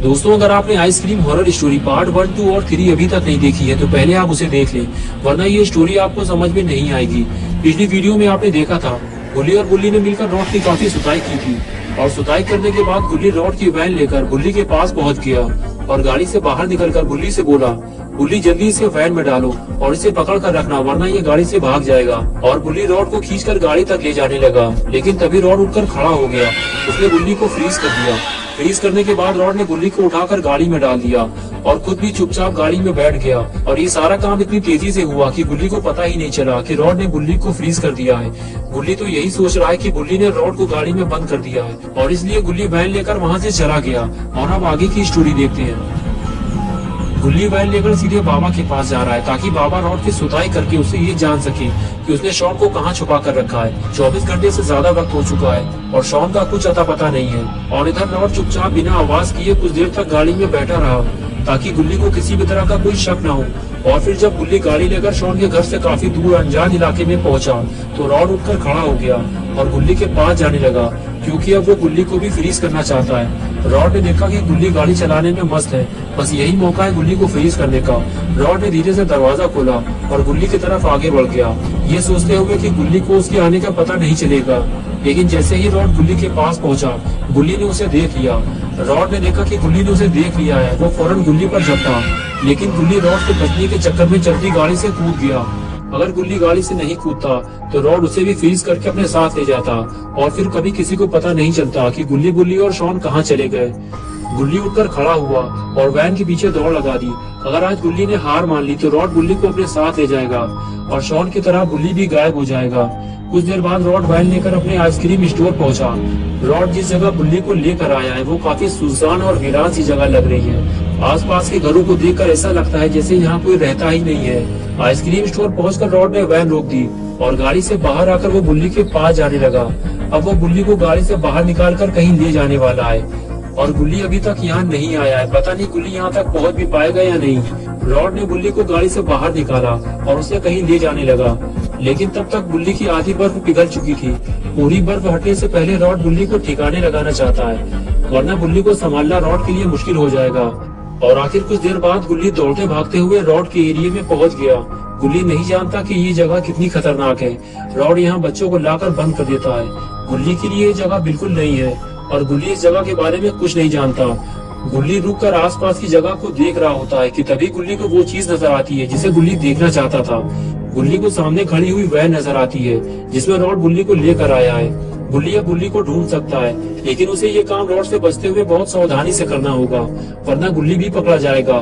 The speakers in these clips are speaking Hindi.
दोस्तों, अगर आपने आइसक्रीम हॉरर स्टोरी पार्ट 1, 2 और 3 अभी तक नहीं देखी है तो पहले आप उसे देख लें, वरना ये स्टोरी आपको समझ में नहीं आएगी। पिछली वीडियो में आपने देखा था गुल्ली और बुल्ली ने मिलकर रॉड की काफी सुताई की थी और सुताई करने के बाद गुल्ली रॉड की वैन लेकर बुल्ली के पास पहुंच गया और गाड़ी से बाहर निकलकर बुल्ली से बोला, बुल्ली जल्दी इसे वैन में डालो और इसे पकड़ कर रखना, वरना ये गाड़ी से भाग जाएगा। और बुल्ली रॉड को खींचकर गाड़ी तक ले जाने लगा, लेकिन तभी रॉड उठकर खड़ा हो गया। उसने बुल्ली को फ्रीज कर दिया। फ्रीज करने के बाद रॉड ने बुल्ली को उठाकर गाड़ी में डाल दिया और खुद भी चुपचाप गाड़ी में बैठ गया। और ये सारा काम इतनी तेजी से हुआ कि बुल्ली को पता ही नहीं चला कि रॉड ने बुल्ली को फ्रीज कर दिया है। बुल्ली तो यही सोच रहा है कि बुल्ली ने रॉड को गाड़ी में बंद कर दिया है और इसलिए बुल्ली वैन लेकर वहाँ से चला गया। और अब आगे की स्टोरी देखते हैं। गुल्ली वैन लेकर सीधे बाबा के पास जा रहा है ताकि बाबा रॉड की सुताई करके उसे ये जान सके कि उसने शॉन को कहाँ छुपा कर रखा है। 24 घंटे से ज्यादा वक्त हो चुका है और शॉन का कुछ अता पता नहीं है। और इधर रॉड चुपचाप बिना आवाज किए कुछ देर तक गाड़ी में बैठा रहा ताकि गुल्ली को किसी भी तरह का कोई शक न हो। और फिर जब गुल्ली गाड़ी लेकर शॉन के घर से काफी दूर अनजान इलाके में पहुंचा तो रॉड उठकर खड़ा हो गया और गुल्ली के पास जाने लगा, क्योंकि अब वो गुल्ली को भी फ्रीज करना चाहता है। रॉड ने देखा कि गुल्ली गाड़ी चलाने में मस्त है, बस यही मौका है गुल्ली को फ्रीज करने का। रॉड ने धीरे से दरवाजा खोला और गुल्ली की तरफ आगे बढ़ गया, ये सोचते हुए कि गुल्ली को उसके आने का पता नहीं चलेगा। लेकिन जैसे ही रॉड गुल्ली के पास पहुंचा, गुल्ली ने उसे देख लिया। रॉड ने देखा कि गुल्ली ने उसे देख लिया है, वो फौरन गुल्ली पर झपटा, लेकिन गुल्ली रॉड से बचने के चक्कर में चलती गाड़ी से कूद गया। अगर गुल्ली गाड़ी से नहीं कूदता तो रॉड उसे भी फ्रीज करके अपने साथ ले जाता और फिर कभी किसी को पता नहीं चलता कि गुल्ली, बुल्ली और शॉन कहाँ चले गए। गुल्ली उठकर खड़ा हुआ और वैन के पीछे दौड़ लगा दी। अगर आज गुल्ली ने हार मान ली तो रॉड गुल्ली को अपने साथ ले जाएगा और शॉन की तरह गुल्ली भी गायब हो जाएगा। कुछ देर बाद रॉड वैन लेकर अपने आइसक्रीम स्टोर पहुंचा। रॉड जिस जगह बुल्ली को लेकर आया है वो काफी सुनसान और वीरान सी जगह लग रही है। आसपास के घरों को देखकर ऐसा लगता है जैसे यहाँ कोई रहता ही नहीं है। आइसक्रीम स्टोर पहुंचकर रॉड ने वैन रोक दी और गाड़ी से बाहर आकर वो बुल्ली के पास जाने लगा। अब वो बुल्ली को गाड़ी से बाहर निकालकर कहीं ले जाने वाला है और गुल्ली अभी तक यहाँ नहीं आया है। पता नहीं गुल्ली यहाँ तक पहुँच भी पाएगा या नहीं। रॉड ने बुल्ली को गाड़ी से बाहर निकाला और उसे कहीं ले जाने लगा, लेकिन तब तक बुल्ली की आधी बर्फ पिघल चुकी थी। पूरी बर्फ हटने से पहले रॉड बुल्ली को ठिकाने लगाना चाहता है, वरना बुल्ली को संभालना रॉड के लिए मुश्किल हो जाएगा। और आखिर कुछ देर बाद गुल्ली दौड़ते भागते हुए रॉड के एरिया में पहुंच गया। गुल्ली नहीं जानता कि ये जगह कितनी खतरनाक है। रॉड यहाँ बच्चों को लाकर बंद कर देता है। गुल्ली के लिए ये जगह बिल्कुल नहीं है और गुल्ली इस जगह के बारे में कुछ नहीं जानता। गुल्ली रुककर आसपास की जगह को देख रहा होता है कि तभी गुल्ली को वो चीज नजर आती है जिसे गुल्ली देखना चाहता था। गुल्ली को सामने खड़ी हुई वैन नजर आती है जिसमें रॉड बुल्ली को लेकर आया है। गुल्ली अब बुल्ली को ढूंढ सकता है, लेकिन उसे ये काम रॉड से बचते हुए बहुत सावधानी से करना होगा, वरना गुल्ली भी पकड़ा जाएगा।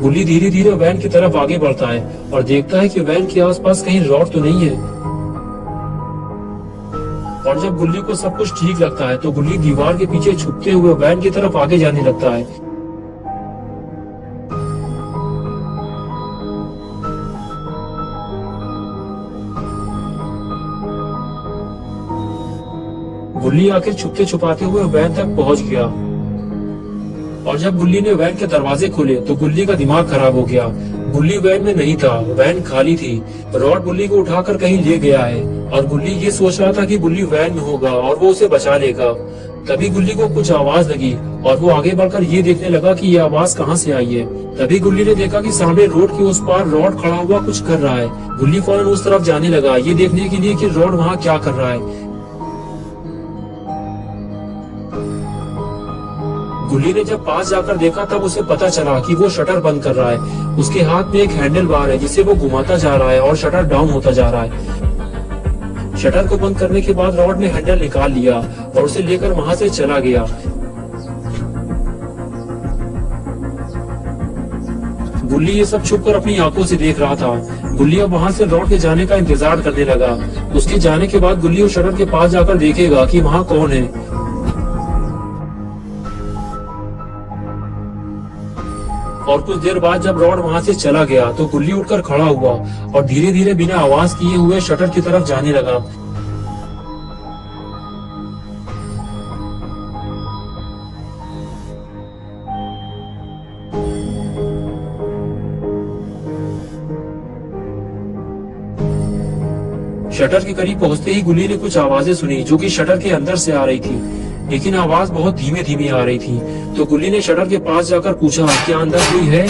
गुल्ली धीरे धीरे वैन की तरफ आगे बढ़ता है और देखता है कि वैन के आसपास कहीं रॉड तो नहीं है। और जब गुल्ली को सब कुछ ठीक लगता है तो गुल्ली दीवार के पीछे छुपते हुए वैन की तरफ आगे जाने लगता है। गुल्ली आखिर छुपते छुपाते हुए वैन तक पहुंच गया और जब गुल्ली ने वैन के दरवाजे खोले तो गुल्ली का दिमाग खराब हो गया। गुल्ली वैन में नहीं था, वैन खाली थी। रॉड गुल्ली को उठाकर कहीं ले गया है और गुल्ली ये सोच रहा था कि गुल्ली वैन में होगा और वो उसे बचा लेगा। तभी गुल्ली को कुछ आवाज लगी और वो आगे बढ़कर ये देखने लगा कि ये आवाज कहाँ से आई है। तभी गुल्ली ने देखा कि सामने रोड के उस पार रॉड खड़ा हुआ कुछ कर रहा है। गुल्ली फौरन उस तरफ जाने लगा ये देखने के लिए कि रॉड वहाँ क्या कर रहा है। गुल्ली ने जब पास जाकर देखा तब उसे पता चला कि वो शटर बंद कर रहा है। उसके हाथ में एक हैंडल बार है जिसे वो घुमाता जा रहा है और शटर डाउन होता जा रहा है। शटर को बंद करने के बाद रॉड ने हैंडल निकाल लिया और उसे लेकर वहां से चला गया। गुल्ली ये सब छुपकर अपनी आंखों से देख रहा था। गुल्ली अब वहां से रॉड के जाने का इंतजार करने लगा। उसके जाने के बाद गुल्ली उस शटर के पास जाकर देखेगा कि वहां कौन है। और कुछ देर बाद जब रॉड वहां से चला गया तो गुल्ली उठकर खड़ा हुआ और धीरे धीरे बिना आवाज किए हुए शटर की तरफ जाने लगा। शटर के करीब पहुंचते ही गुल्ली ने कुछ आवाजें सुनी जो कि शटर के अंदर से आ रही थी। लेकिन आवाज बहुत धीमे धीमे आ रही थी। तो गुल्ली ने शटर के पास जाकर पूछा, क्या अंदर कोई है?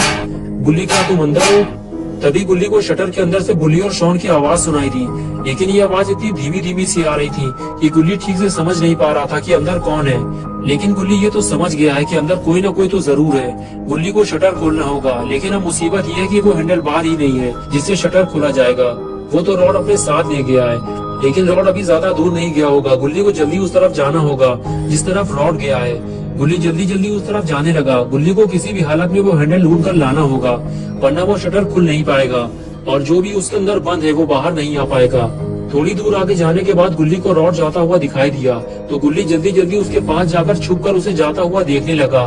गुल्ली, क्या तुम अंदर हो? तभी गुल्ली को शटर के अंदर से बुल्ली और शॉन की आवाज सुनाई दी, लेकिन ये आवाज इतनी धीमी धीमी सी आ रही थी कि गुल्ली ठीक से समझ नहीं पा रहा था कि अंदर कौन है। लेकिन गुल्ली ये तो समझ गया है कि अंदर कोई ना कोई तो जरूर है। गुल्ली को शटर खोलना होगा, लेकिन अब मुसीबत ये है कि वो हैंडल बार ही नहीं है जिससे शटर खोला जाएगा। वो तो रॉड अपने साथ ले गया है, लेकिन रॉड अभी ज्यादा दूर नहीं गया होगा। गुल्ली को जल्दी उस तरफ जाना होगा जिस तरफ रॉड गया है। गुल्ली जल्दी जल्दी उस तरफ जाने लगा। गुल्ली को किसी भी हालत में वो हैंडल ढूंढ कर लाना होगा, वरना वो शटर खुल नहीं पाएगा और जो भी उसके अंदर बंद है वो बाहर नहीं आ पाएगा। थोड़ी दूर आगे जाने के बाद गुल्ली को रॉड जाता हुआ दिखाई दिया, तो गुल्ली जल्दी जल्दी उसके पास जाकर छुप कर उसे जाता हुआ देखने लगा।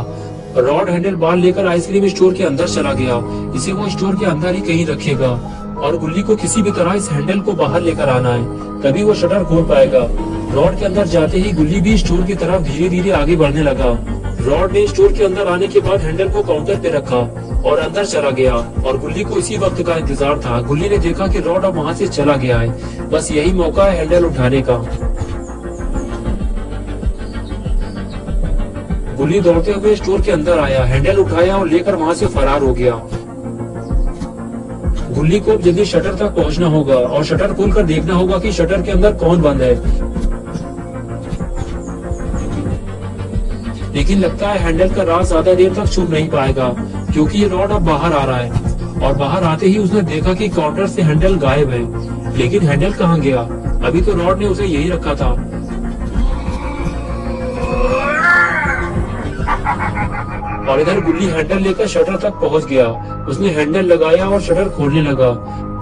रॉड हैंडल बार लेकर आइसक्रीम स्टोर के अंदर चला गया। इसे वो स्टोर के अंदर ही कहीं रखेगा और गुल्ली को किसी भी तरह इस हैंडल को बाहर लेकर आना है, तभी वो शटर खोल पाएगा। रॉड के अंदर जाते ही गुल्ली भी स्टोर की तरफ धीरे धीरे आगे बढ़ने लगा। रॉड ने स्टोर के अंदर आने के बाद हैंडल को काउंटर पे रखा और अंदर चला गया और गुल्ली को इसी वक्त का इंतजार था। गुल्ली ने देखा कि रॉड अब वहाँ से चला गया है, बस यही मौका है हैंडल उठाने का। गुल्ली दौड़ते हुए स्टोर के अंदर आया, हैंडल उठाया और लेकर वहाँ से फरार हो गया। गुल्ली को जल्दी शटर तक पहुँचना होगा और शटर खोलकर देखना होगा कि शटर के अंदर कौन बंद है। लेकिन लगता है हैंडल का राज ज्यादा देर तक छुप नहीं पाएगा, क्योंकि ये रॉड अब बाहर आ रहा है। और बाहर आते ही उसने देखा कि काउंटर से हैंडल गायब है। लेकिन हैंडल कहाँ गया? अभी तो रॉड ने उसे यही रखा था। और इधर गुल्ली हैंडल लेकर शटर तक पहुंच गया। उसने हैंडल लगाया और शटर खोलने लगा।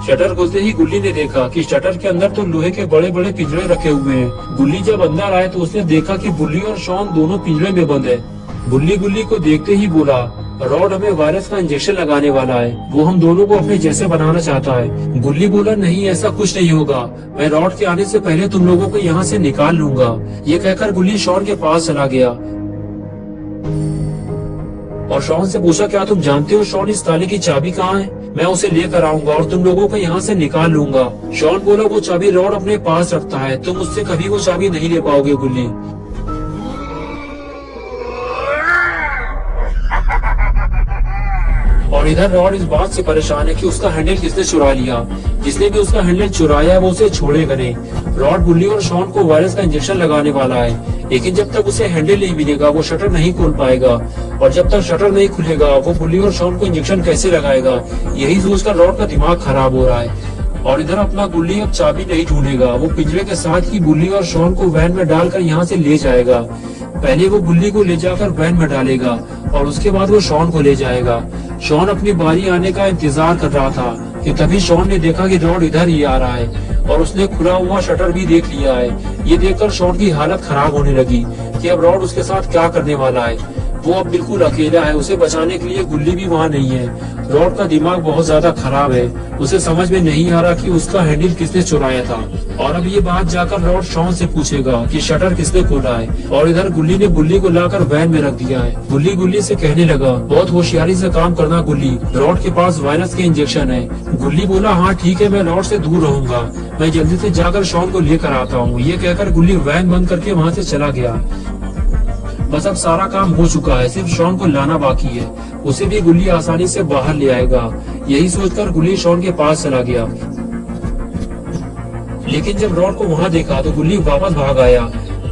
शटर खोलते ही गुल्ली ने देखा कि शटर के अंदर तो लोहे के बड़े बड़े पिंजरे रखे हुए हैं। गुल्ली जब अंदर आए तो उसने देखा कि बुल्ली और शॉन दोनों पिंजरे में बंद है। बुल्ली गुल्ली को देखते ही बोला, रॉड हमें वायरस का इंजेक्शन लगाने वाला है, वो हम दोनों को अपने जैसे बनाना चाहता है। गुल्ली बोला, नहीं ऐसा कुछ नहीं होगा, मैं रॉड के आने से पहले तुम लोगों को यहाँ से निकाल लूंगा। ये कहकर गुल्ली शॉन के पास चला गया और शॉन से पूछा, क्या तुम जानते हो शॉन इस ताले की चाबी कहाँ है? मैं उसे लेकर आऊंगा और तुम लोगों को यहाँ से निकाल लूंगा। शॉन बोला, वो चाबी रॉड अपने पास रखता है, तुम उससे कभी वो चाबी नहीं ले पाओगे गुल्ली। और इधर रॉड इस बात से परेशान है कि उसका हैंडल किसने चुरा लिया। जिसने भी उसका हैंडल चुराया है वो उसे छोड़ेगा नहीं। रॉड बुल्ली और शॉन को वायरस का इंजेक्शन लगाने वाला है, लेकिन जब तक उसे हैंडल नहीं मिलेगा वो शटर नहीं खोल पाएगा। और जब तक शटर नहीं खुलेगा वो बुल्ली और शॉन को इंजेक्शन कैसे लगाएगा? यही सोचकर रॉड का दिमाग खराब हो रहा है। और इधर अपना गुल्ली अब चाबी नहीं ढूंढेगा, वो पिंजरे के साथ ही बुल्ली और शॉन को वैन में डालकर यहाँ से ले जाएगा। पहले वो बुल्ली को ले जाकर वैन में डालेगा और उसके बाद वो शॉन को ले जाएगा। शॉन अपनी बारी आने का इंतजार कर रहा था कि तभी शॉन ने देखा कि रॉड इधर ही आ रहा है और उसने खुला हुआ शटर भी देख लिया है। ये देखकर शॉन की हालत खराब होने लगी कि अब रॉड उसके साथ क्या करने वाला है। वो अब बिल्कुल अकेला है, उसे बचाने के लिए गुल्ली भी वहाँ नहीं है। रॉड का दिमाग बहुत ज्यादा खराब है, उसे समझ में नहीं आ रहा कि उसका हैंडल किसने चुराया था। और अब ये बात जाकर रॉड शॉन से पूछेगा कि शटर किसने खोला है। और इधर गुल्ली ने बुल्ली को लाकर वैन में रख दिया है। बुल्ली गुल्ली से कहने लगा, बहुत होशियारी से काम करना गुल्ली, रॉड के पास वायरस के इंजेक्शन है। गुल्ली बोला, हाँ ठीक है, मैं रॉड से दूर रहूंगा, मैं जल्दी से जाकर शॉन को लेकर आता हूँ। ये कहकर गुल्ली वैन बंद करके वहाँ से चला गया। बस अब सारा काम हो चुका है, सिर्फ शॉन को लाना बाकी है, उसे भी गुल्ली आसानी से बाहर ले आएगा। यही सोचकर गुल्ली शॉन के पास चला गया। लेकिन जब रॉड को वहाँ देखा तो गुल्ली वापस भाग आया।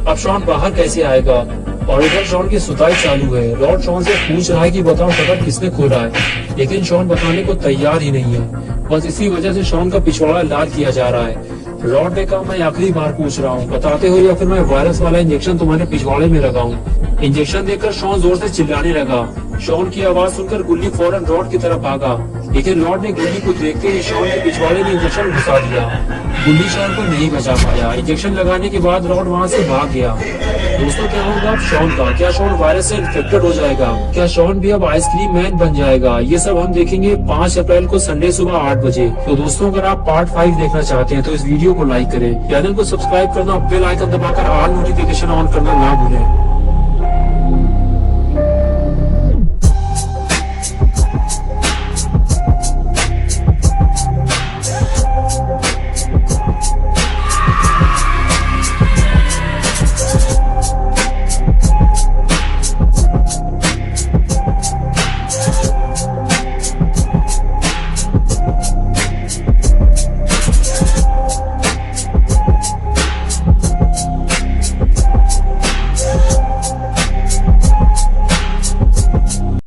अब शॉन बाहर कैसे आएगा? और इधर शॉन की सुताई चालू है। रॉड शॉन से पूछ रहा है कि बताओ शटर किसने खोला है, लेकिन शॉन बताने को तैयार ही नहीं है। बस इसी वजह से शॉन का पिछवाड़ा लाल किया जा रहा है। रॉड ने कहा, मैं आखिरी बार पूछ रहा हूँ, बताते हो या फिर मैं वायरस वाला इंजेक्शन तुम्हारे पिछवाड़े में लगाऊं। इंजेक्शन देकर शॉन जोर से चिल्लाने लगा। शॉन की आवाज सुनकर गुल्ली फौरन रॉड की तरफ भागा, लेकिन रॉड ने गुल्ली को देखते ही शॉन के पिछवाड़े में इंजेक्शन घुसा दिया। गुल्ली शॉन को नहीं बचा पाया। इंजेक्शन लगाने के बाद रॉड वहाँ से भाग गया। दोस्तों, क्या होगा अब शॉन का? क्या शॉन वायरस से इन्फेक्टेड हो जाएगा? क्या शॉन भी अब आइसक्रीम मैन बन जाएगा? ये सब हम देखेंगे 5 अप्रैल को संडे सुबह 8 बजे। तो दोस्तों, अगर आप पार्ट 5 देखना चाहते हैं तो इस वीडियो को लाइक करें, चैनल को सब्सक्राइब करना, बेल आइकन दबाकर ऑल नोटिफिकेशन ऑन करना ना भूलें।